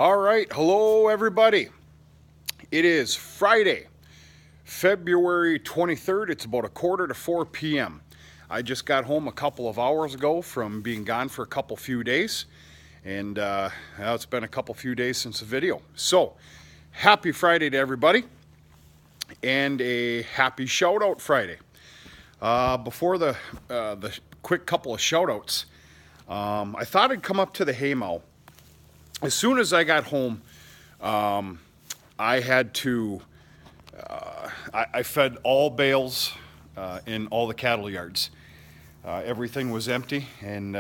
All right, hello everybody. It is Friday, February 23rd. It's about 3:45 p.m. I just got home a couple of hours ago from being gone for a few days, and now it's been a few days since the video. So, happy Friday to everybody, and a happy shout out Friday. Before the quick couple of shout outs, I thought I'd come up to the haymow. As soon as I got home, I had to, I fed all bales in all the cattle yards. Everything was empty, and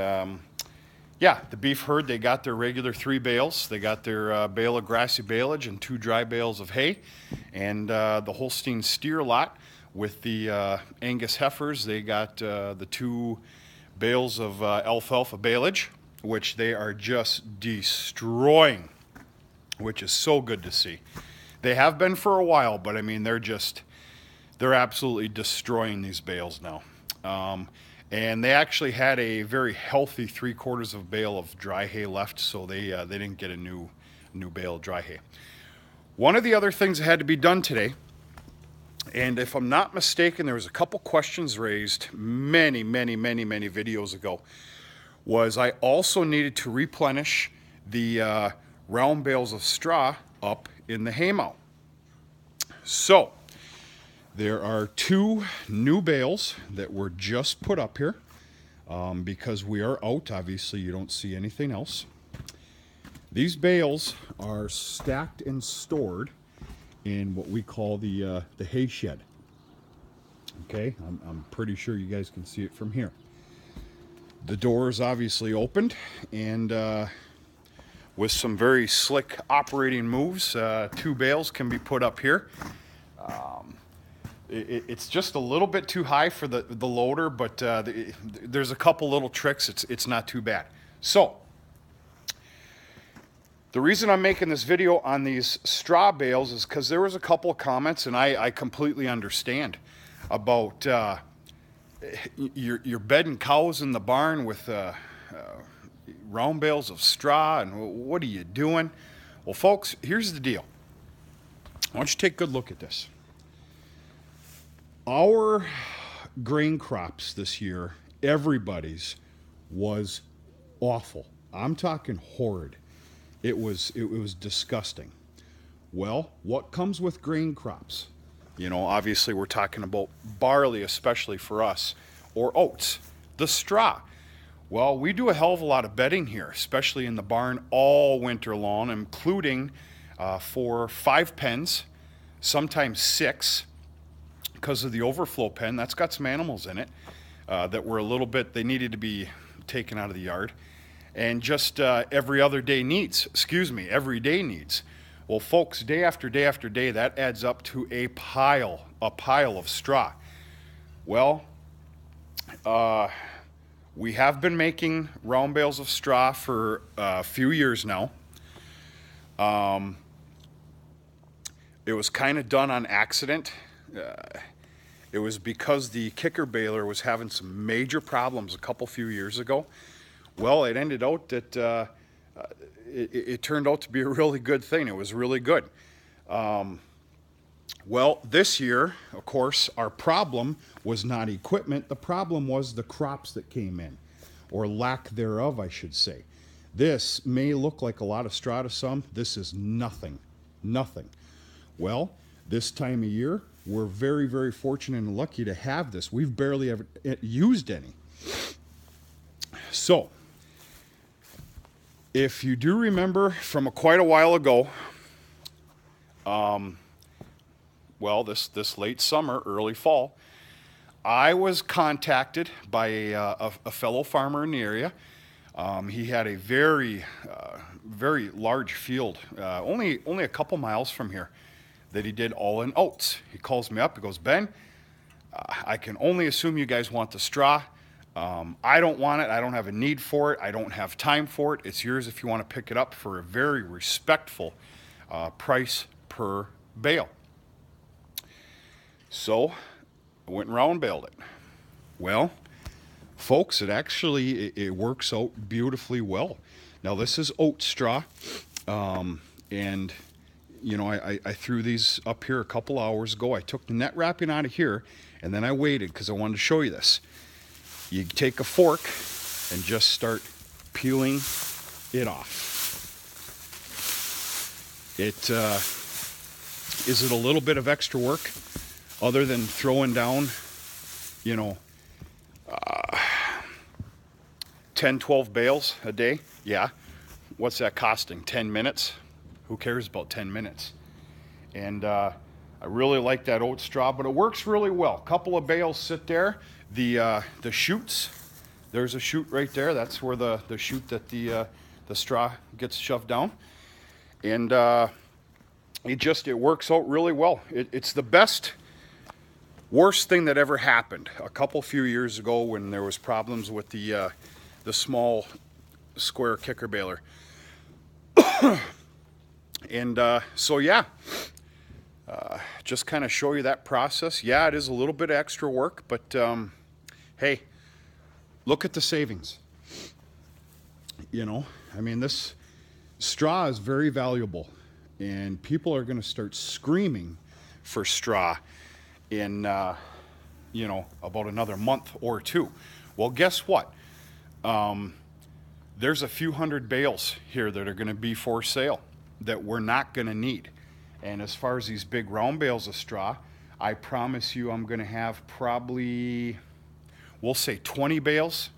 yeah, the beef herd, they got their regular 3 bales. They got their bale of grassy baleage and 2 dry bales of hay, and the Holstein steer lot with the Angus heifers, they got the 2 bales of alfalfa baleage, which they are just destroying, which is so good to see. They have been for a while, but I mean, they're absolutely destroying these bales now. And they actually had a very healthy 3/4 of bale of dry hay left, so they didn't get a new bale of dry hay. One of the other things that had to be done today, and if I'm not mistaken, there was a couple questions raised many videos ago, was I also needed to replenish the round bales of straw up in the haymow. So there are 2 new bales that were just put up here because we are out. Obviously, you don't see anything else. These bales are stacked and stored in what we call the hay shed. Okay, I'm pretty sure you guys can see it from here. The door is obviously opened, and with some very slick operating moves, 2 bales can be put up here. It's just a little bit too high for the loader, but there's a couple little tricks. It's not too bad. So the reason I'm making this video on these straw bales is because there was a couple of comments, and I completely understand, about you're bedding cows in the barn with round bales of straw, and what are you doing? Well, folks, here's the deal. I want you to take a good look at this. Our grain crops this year, everybody's, was awful. I'm talking horrid. It was disgusting. Well, what comes with grain crops? You know, obviously we're talking about barley, especially for us, or oats, the straw. Well, we do a hell of a lot of bedding here, especially in the barn all winter long, including for 5 pens, sometimes 6, because of the overflow pen. That's got some animals in it that were a little bit, they needed to be taken out of the yard. And just every day needs. Well, folks, day after day after day, that adds up to a pile of straw. Well, we have been making round bales of straw for a few years now. It was kind of done on accident. It was because the kicker baler was having some major problems a few years ago. Well, it ended out that it turned out to be a really good thing. It was really good. Well, this year, of course, our problem was not equipment. The problem was the crops that came in, or lack thereof, I should say. This may look like a lot of straw to some. This is nothing. Well, this time of year, we're very fortunate and lucky to have this. We've barely ever used any. So, if you do remember from quite a while ago, well, this late summer, early fall, I was contacted by a fellow farmer in the area. He had a very large field, only a couple miles from here, that he did all in oats. He calls me up, he goes, "Ben, I can only assume you guys want the straw. I don't want it. I don't have a need for it. I don't have time for it. It's yours if you want to pick it up for a very respectful price per bale." So I went and round baled it. Well, folks, it works out beautifully well. Now, this is oat straw. And you know, I threw these up here a couple hours ago. I took the net wrapping out of here, and then I waited because I wanted to show you this. You take a fork and just start peeling it off. Is it a little bit of extra work other than throwing down, you know, 10, 12 bales a day? Yeah. What's that costing? 10 minutes? Who cares about 10 minutes? And I really like that oat straw, but it works really well. A couple of bales sit there. The chutes, there's a chute right there. That's where the chute that the straw gets shoved down. And it works out really well. It's the worst thing that ever happened. A few years ago when there was problems with the small square kicker baler. And so yeah, just kind of show you that process. Yeah, it is a little bit of extra work, but hey, look at the savings. You know, I mean, this straw is very valuable, and people are going to start screaming for straw in you know, about another month or two. Well, guess what? There's a few hundred bales here that are going to be for sale that we're not going to need. And as far as these big round bales of straw, I promise you I'm going to have probably, we'll say 20 bales,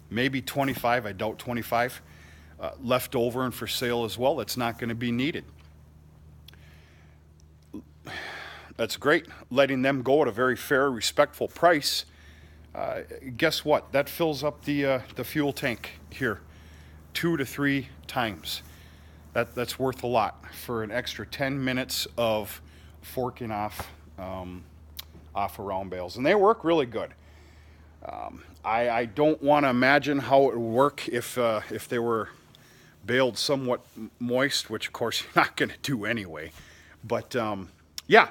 maybe 25, I doubt 25, left over and for sale as well. That's not going to be needed. That's great, letting them go at a very fair, respectful price. Guess what? That fills up the fuel tank here 2 to 3 times. That's worth a lot for an extra 10 minutes of forking off of round bales, and they work really good. I don't want to imagine how it would work if they were baled somewhat moist, which of course you're not going to do anyway. But yeah,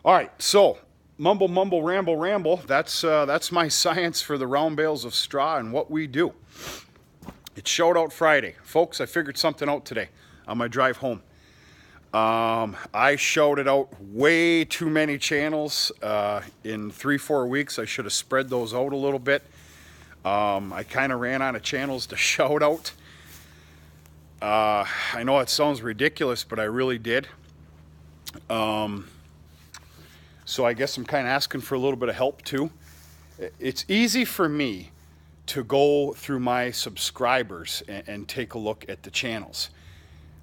all right. So mumble, mumble, ramble, ramble. That's my science for the round bales of straw and what we do. It's Shout Out Friday, folks. I figured something out today on my drive home. I shouted out way too many channels in 3-4 weeks. I should have spread those out a little bit. I kind of ran out of channels to shout out. I know it sounds ridiculous, but I really did. So I guess I'm kind of asking for a little bit of help too. It's easy for me to go through my subscribers and take a look at the channels.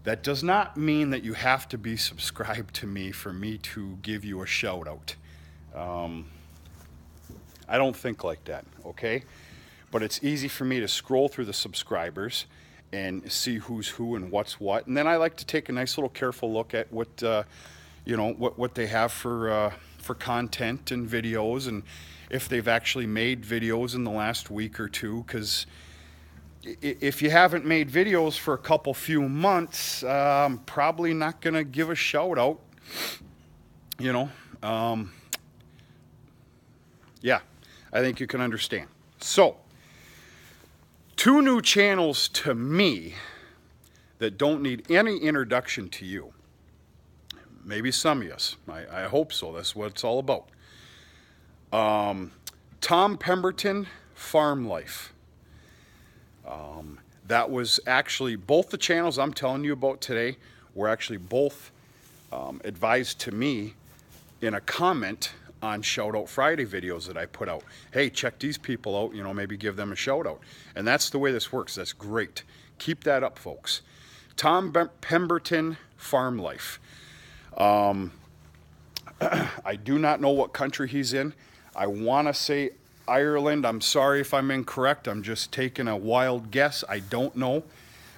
That does not mean that you have to be subscribed to me for me to give you a shout out. I don't think like that, okay? But it's easy for me to scroll through the subscribers and see who's who and what's what. And then I like to take a nice little careful look at what, you know, what they have for content and videos, and if they've actually made videos in the last week or two, because if you haven't made videos for a few months, I'm probably not going to give a shout out, you know. Yeah, I think you can understand. So, 2 new channels to me that don't need any introduction to you. Maybe some of us. I hope so. That's what it's all about. Tom Pemberton, Farm Life. That was actually, both the channels I'm telling you about today were actually both advised to me in a comment on Shout Out Friday videos that I put out. Hey, check these people out, you know, maybe give them a shout out. And that's the way this works. That's great. Keep that up, folks. Tom Pemberton, Farm Life. I do not know what country he's in. I want to say Ireland. I'm sorry if I'm incorrect. I'm just taking a wild guess. I don't know.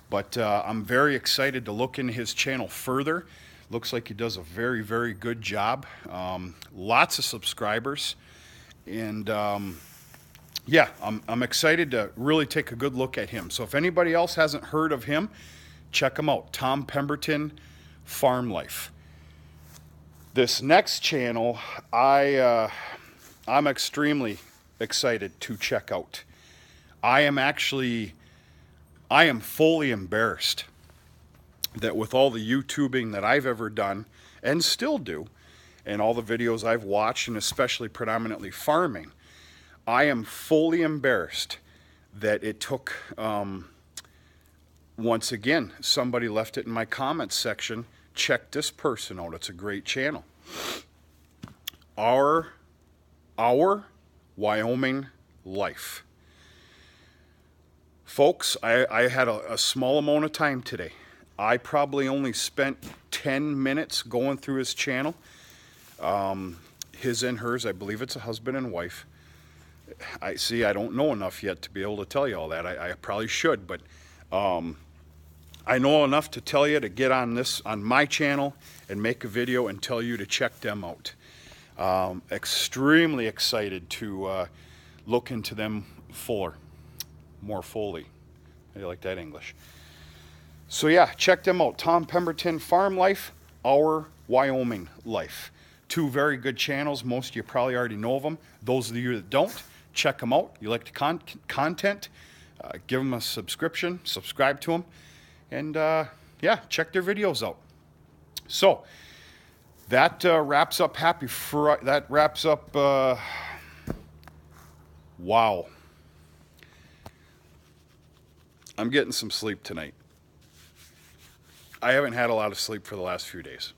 But I'm very excited to look into his channel further. Looks like he does a very, very good job. Lots of subscribers. And yeah, I'm excited to really take a good look at him. So if anybody else hasn't heard of him, check him out. Tom Pemberton, Farm Life. This next channel, I'm extremely excited to check out. I am fully embarrassed that with all the YouTubing that I've ever done and still do, and all the videos I've watched, and especially predominantly farming, I am fully embarrassed that it took, once again, somebody left it in my comments section. Check this person out. It's a great channel. Our Wyoming Life. Folks, I had a small amount of time today. I probably only spent 10 minutes going through his channel. His and hers, I believe it's a husband and wife. I don't know enough yet to be able to tell you all that. I probably should, but I know enough to tell you to get on my channel and make a video and tell you to check them out. Extremely excited to look into them more fully. How do you like that English? So yeah, check them out. Tom Pemberton Farm Life, Our Wyoming Life. Two very good channels. Most of you probably already know of them. Those of you that don't, check them out. You like the content, give them a subscription, subscribe to them, and yeah, check their videos out. So that wraps up wow. I'm getting some sleep tonight. I haven't had a lot of sleep for the last few days.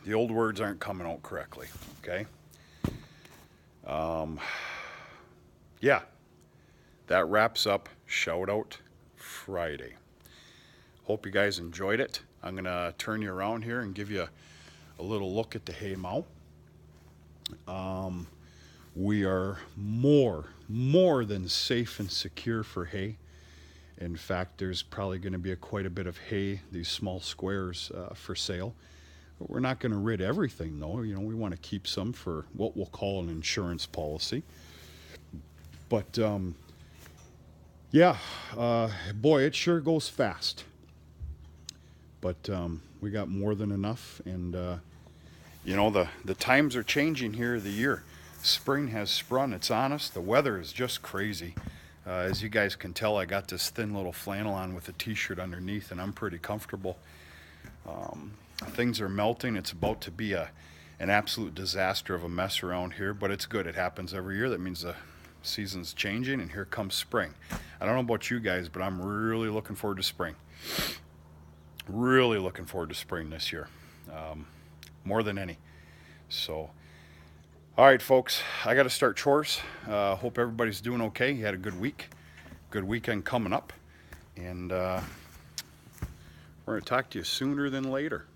The old words aren't coming out correctly, okay? Yeah, that wraps up Shout Out Friday. Hope you guys enjoyed it. I'm going to turn you around here and give you a little look at the hay mow. We are more than safe and secure for hay. In fact, there's probably going to be quite a bit of hay, these small squares, for sale. But we're not going to rid everything, though. You know, we want to keep some for what we'll call an insurance policy. But yeah, boy, it sure goes fast. But we got more than enough, and you know, the times are changing here of the year. Spring has sprung. It's on us. The weather is just crazy. As you guys can tell, I got this thin little flannel on with a t-shirt underneath, and I'm pretty comfortable. Things are melting. It's about to be an absolute disaster of a mess around here, but it's good. It happens every year. That means the season's changing, and here comes spring. I don't know about you guys, but I'm really looking forward to spring. Really looking forward to spring this year, more than any. So, all right, folks, I got to start chores. Hope everybody's doing okay. You had a good week, good weekend coming up, and we're going to talk to you sooner than later.